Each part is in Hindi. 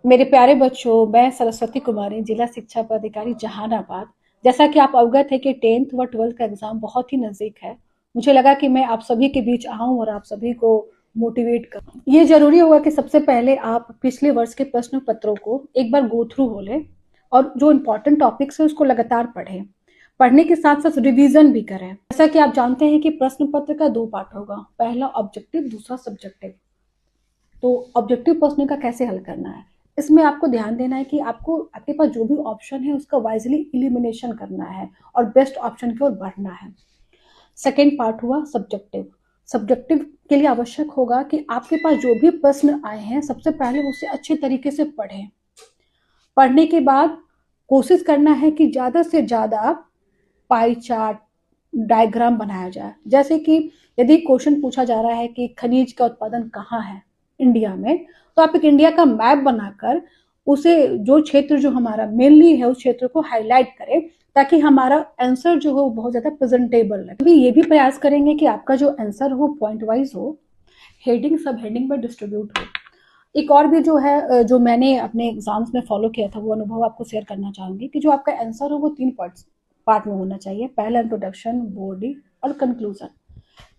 मेरे प्यारे बच्चों, मैं सरस्वती कुमारी, जिला शिक्षा पदाधिकारी जहानाबाद। जैसा कि आप अवगत है कि 10th व 12th का एग्जाम बहुत ही नजदीक है। मुझे लगा कि मैं आप सभी के बीच आऊं और आप सभी को मोटिवेट करूं। ये जरूरी होगा कि सबसे पहले आप पिछले वर्ष के प्रश्न पत्रों को एक बार गो थ्रू हो लें और जो इम्पोर्टेंट टॉपिक्स है उसको लगातार पढ़ें। पढ़ने के साथ साथ रिवीजन भी करें। जैसा कि आप जानते हैं कि प्रश्न पत्र का 2 पार्ट होगा, पहला ऑब्जेक्टिव, दूसरा सब्जेक्टिव। तो ऑब्जेक्टिव प्रश्न का कैसे हल करना है, इसमें आपको ध्यान देना है कि आपको आपके पास जो भी ऑप्शन है उसका वाइजली इलिमिनेशन करना है और बेस्ट ऑप्शन की ओर बढ़ना है। सेकेंड पार्ट हुआ सब्जेक्टिव। सब्जेक्टिव के लिए आवश्यक होगा कि आपके पास जो भी प्रश्न आए हैं सबसे पहले उसे अच्छे तरीके से पढ़ें। पढ़ने के बाद कोशिश करना है कि ज़्यादा से ज़्यादा पाई चार्ट, डायग्राम बनाया जाए। जैसे कि यदि क्वेश्चन पूछा जा रहा है कि खनिज का उत्पादन कहाँ है इंडिया में, तो आप एक इंडिया का मैप बनाकर उसे, जो क्षेत्र जो हमारा मेनली है उस क्षेत्र को हाईलाइट करें, ताकि हमारा आंसर जो हो बहुत ज्यादा प्रेजेंटेबल लगे। अभी ये भी प्रयास करेंगे कि आपका जो आंसर हो पॉइंट वाइज हो, हेडिंग सब हेडिंग में डिस्ट्रीब्यूट हो। एक और भी जो है, जो मैंने अपने एग्जाम्स में फॉलो किया था, वो अनुभव आपको शेयर करना चाहूंगी कि जो आपका आंसर हो वो 3 पार्ट में होना चाहिए। पहला इंट्रोडक्शन, बॉडी और कंक्लूजन।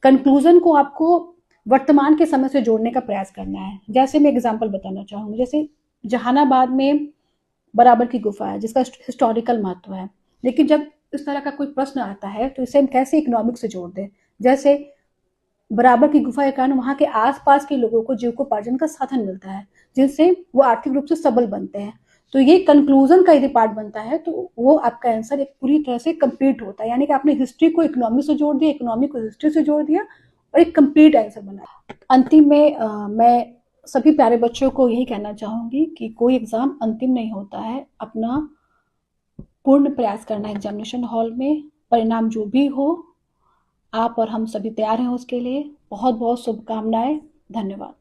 कंक्लूजन को आपको वर्तमान के समय से जोड़ने का प्रयास करना है। जैसे मैं एग्जांपल बताना चाहूंगी, जैसे जहानाबाद में बराबर की गुफा है जिसका हिस्टोरिकल महत्व है, लेकिन जब इस तरह का कोई प्रश्न आता है तो इसे हम कैसे इकोनॉमिक से जोड़ दें। जैसे बराबर की गुफा के कारण वहां के आसपास के लोगों को जीविकोपार्जन का साधन मिलता है, जिनसे वो आर्थिक रूप से सबल बनते हैं। तो ये कंक्लूजन का यदि पार्ट बनता है तो वो आपका आंसर एक पूरी तरह से कंप्लीट होता है, यानी कि आपने हिस्ट्री को इकोनॉमी से जोड़ दिया, इकोनॉमी को हिस्ट्री से जोड़ दिया और एक कंप्लीट आंसर बना। अंतिम में मैं सभी प्यारे बच्चों को यही कहना चाहूंगी कि कोई एग्जाम अंतिम नहीं होता है। अपना पूर्ण प्रयास करना है एग्जामिनेशन हॉल में। परिणाम जो भी हो, आप और हम सभी तैयार हैं उसके लिए। बहुत बहुत शुभकामनाएं। धन्यवाद।